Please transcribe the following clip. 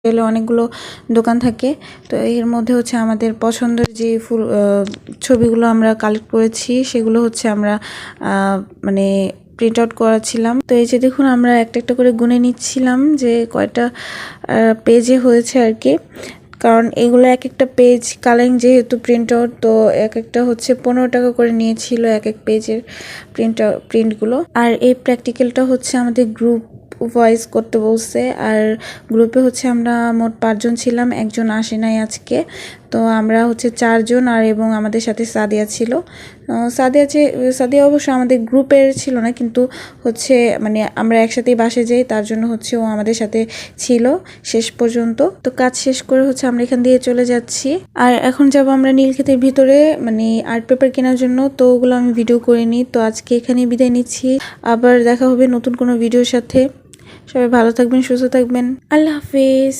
এলে অনেকগুলো দোকান থাকে। তো এর মধ্যে হচ্ছে আমাদের পছন্দের যে ছবিগুলো আমরা কালেক্ট করেছি সেগুলো হচ্ছে আমরা মানে প্রিন্ট আউট করাছিলাম। তো এই যে দেখুন আমরা একটা একটা করে গুনে নিচ্ছিলাম যে কয়টা পেজে হয়েছে আর কি, কারণ এগুলো এক একটা পেজ কালারিং যেহেতু প্রিন্ট আউট, তো এক একটা হচ্ছে 15 টাকা করে নিয়েছিল এক এক পেজের প্রিন্টগুলো। আর এই প্র্যাকটিক্যালটা হচ্ছে আমাদের গ্রুপ ভয়েস করতে বলছে। আর গ্রুপে হচ্ছে আমরা মোট 5 জন ছিলাম, একজন আসে নাই আজকে। তো আমরা হচ্ছে 4 জন, আর এবং আমাদের সাথে সাদিয়া ছিল। সাদিয়া অবশ্য আমাদের গ্রুপের ছিল না, কিন্তু হচ্ছে মানে আমরা একসাথেই বাসে যাই, তার জন্য হচ্ছে ও আমাদের সাথে ছিল শেষ পর্যন্ত। তো কাজ শেষ করে হচ্ছে আমরা এখান দিয়ে চলে যাচ্ছি। আর এখন যাব আমরা নীলক্ষেতের ভিতরে মানে আর্ট পেপার কেনার জন্য। তো ওগুলো আমি ভিডিও করে নিই। তো আজকে এখানেই বিদায় নিচ্ছি, আবার দেখা হবে নতুন কোনো ভিডিওর সাথে। সবাই ভালো থাকবেন, সুস্থ থাকবেন, আল্লাহ হাফেজ।